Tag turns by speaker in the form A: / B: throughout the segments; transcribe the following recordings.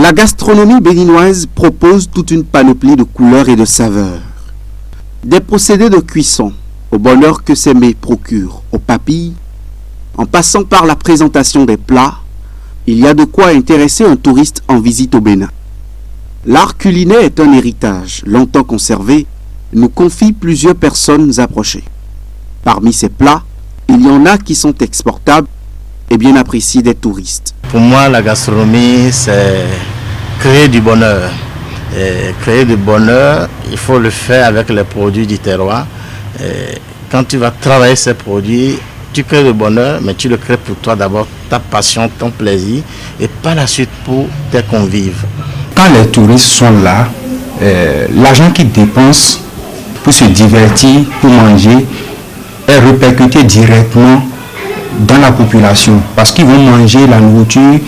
A: La gastronomie béninoise propose toute une panoplie de couleurs et de saveurs. Des procédés de cuisson, au bonheur que ces mets procurent aux papilles, en passant par la présentation des plats, il y a de quoi intéresser un touriste en visite au Bénin. L'art culinaire est un héritage longtemps conservé, nous confient plusieurs personnes approchées. Parmi ces plats, il y en a qui sont exportables et bien appréciés des touristes.
B: Pour moi, la gastronomie, c'est créer du bonheur. Et créer du bonheur, il faut le faire avec les produits du terroir. Et quand tu vas travailler ces produits, tu crées le bonheur, mais tu le crées pour toi d'abord, ta passion, ton plaisir, et par la suite pour tes convives.
C: Quand les touristes sont là, l'argent qu'ils dépensent pour se divertir, pour manger, est répercuté directement dans la population. Parce qu'ils vont manger la nourriture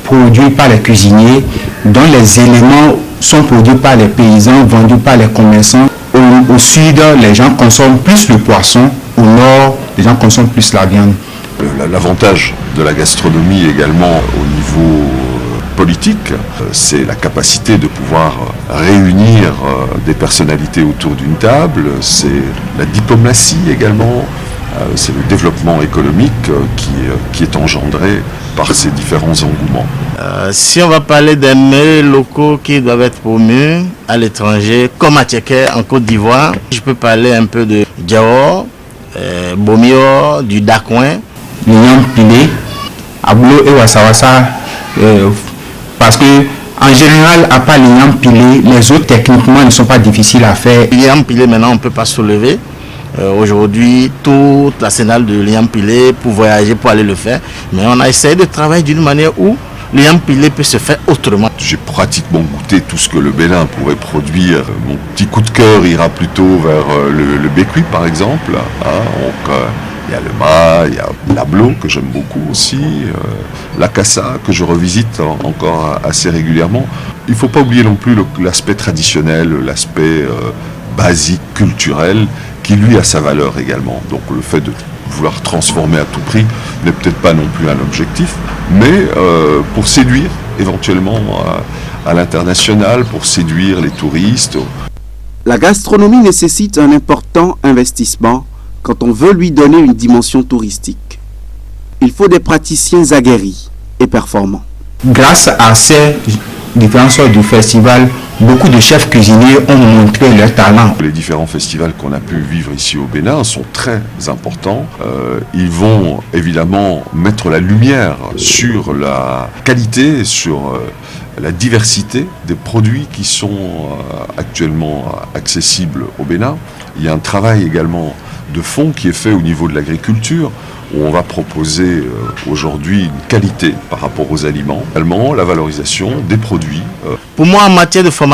C: produite par les cuisiniers, dont les éléments sont produits par les paysans, vendus par les commerçants. Au sud, les gens consomment plus le poisson. Au nord, les gens consomment plus la viande.
D: L'avantage de la gastronomie également au niveau politique, c'est la capacité de pouvoir réunir des personnalités autour d'une table, c'est la diplomatie également, c'est le développement économique qui est engendré par ces différents engouements.
B: Si on va parler des mets locaux qui doivent être promus à l'étranger, comme à Tchéké en Côte d'Ivoire, je peux parler un peu de Diao, Bomio, du Dakouin.
C: L'igname pilé, Aboulo et Wassawassa, parce que en général, à part l'igname pilé, les autres techniquement ne sont pas difficiles à faire.
B: L'igname pilé, maintenant, on ne peut pas soulever. Aujourd'hui, toute l'arsenal de l'igname pilé pour voyager, pour aller le faire. Mais on a essayé de travailler d'une manière où l'igname pilé peut se faire autrement.
D: J'ai pratiquement goûté tout ce que le Bénin pourrait produire. Mon petit coup de cœur ira plutôt vers le bécuit, par exemple. Il y a le ma, il y a l'ablo que j'aime beaucoup aussi, la cassa que je revisite encore assez régulièrement. Il ne faut pas oublier non plus l'aspect traditionnel, l'aspect basique, culturel, qui lui a sa valeur également. Donc le fait de vouloir transformer à tout prix n'est peut-être pas non plus un objectif, mais pour séduire éventuellement à l'international, pour séduire les touristes.
A: La gastronomie nécessite un important investissement quand on veut lui donner une dimension touristique. Il faut des praticiens aguerris et performants.
C: Grâce à ces différentes sortes de festivals, beaucoup de chefs cuisiniers ont montré leur talent.
D: Les différents festivals qu'on a pu vivre ici au Bénin sont très importants. Ils vont évidemment mettre la lumière sur la qualité, sur la diversité des produits qui sont actuellement accessibles au Bénin. Il y a un travail également de fond qui est fait au niveau de l'agriculture, où on va proposer aujourd'hui une qualité par rapport aux aliments, également la valorisation des produits.
B: Pour moi, en matière de formation,